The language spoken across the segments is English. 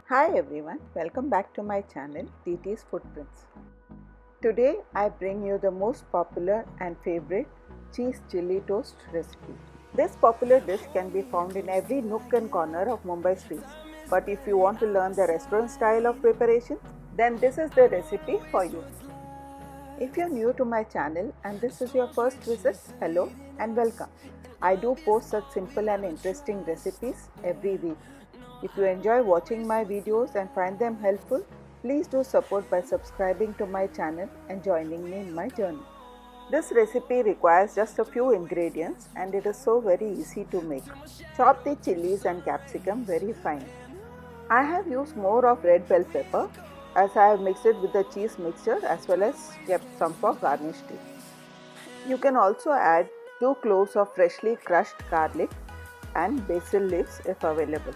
Hi everyone, welcome back to my channel TT's Footprints. Today I bring you the most popular and favorite cheese chili toast recipe. This popular dish can be found in every nook and corner of Mumbai streets. But if you want to learn the restaurant style of preparation, then this is the recipe for you. If you're new to my channel and this is your first visit, hello and welcome. I do post such simple and interesting recipes every week. If you enjoy watching my videos and find them helpful, please do support by subscribing to my channel and joining me in my journey. This recipe requires just a few ingredients and it is so very easy to make. Chop the chilies and capsicum very fine. I have used more of red bell pepper as I have mixed it with the cheese mixture as well as kept some for garnish too. You can also add 2 cloves of freshly crushed garlic and basil leaves if available.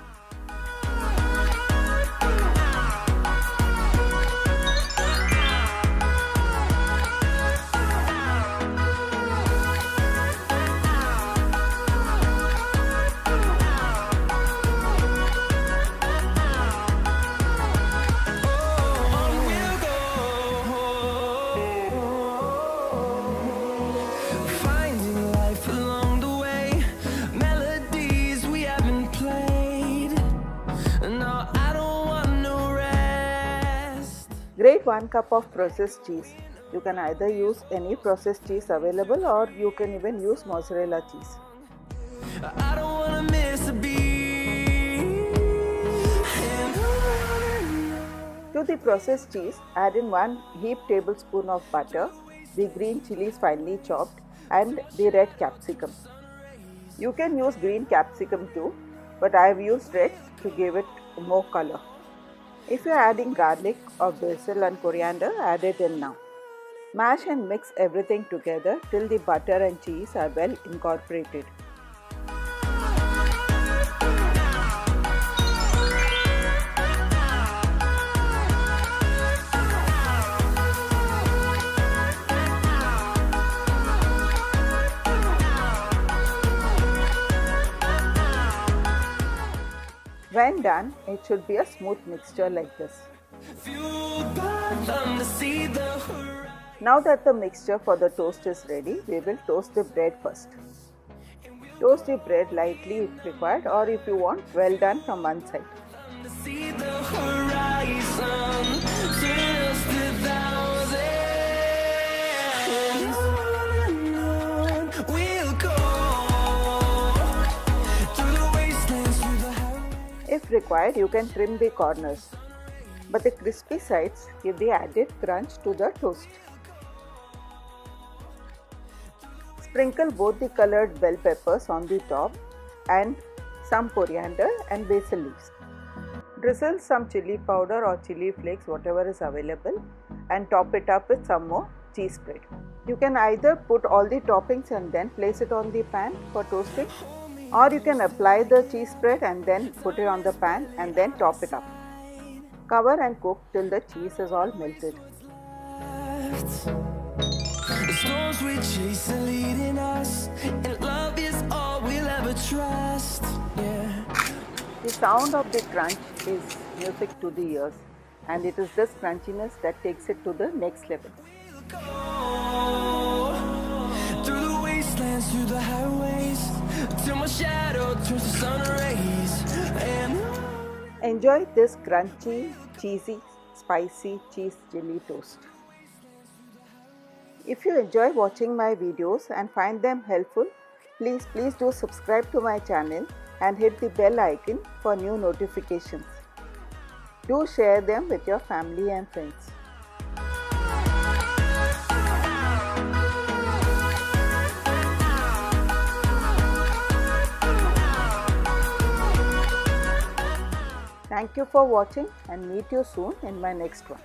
Grate 1 cup of processed cheese. You can either use any processed cheese available or you can even use mozzarella cheese. I don't wanna miss a beat. To the processed cheese, add in 1 heaped tablespoon of butter, the green chilies finely chopped and the red capsicum. You can use green capsicum too, but I have used red to give it more color. If you are adding garlic or basil and coriander, add it in now. Mash and mix everything together till the butter and cheese are well incorporated. When done, it should be a smooth mixture like this. Now that the mixture for the toast is ready, we will toast the bread first. Toast the bread lightly if required, or if you want, well done from one side. If required, you can trim the corners, but the crispy sides give the added crunch to the toast. Sprinkle both the colored bell peppers on the top and some coriander and basil leaves. Drizzle some chili powder or chili flakes, whatever is available, and top it up with some more cheese spread. You can either put all the toppings and then place it on the pan for toasting, or you can apply the cheese spread and then put it on the pan and then top it up. Cover and cook till the cheese is all melted. The storms we chase are leading us, and love is all we'll ever trust. Yeah. The sound of the crunch is music to the ears, and it is this crunchiness that takes it to the next level. Through the wastelands, through the highways, till my shadow turns to sun rays. And enjoy this crunchy, cheesy, spicy cheese chili toast. If you enjoy watching my videos and find them helpful, please do subscribe to my channel and hit the bell icon for new notifications. Do share them with your family and friends. Thank you for watching and meet you soon in my next one.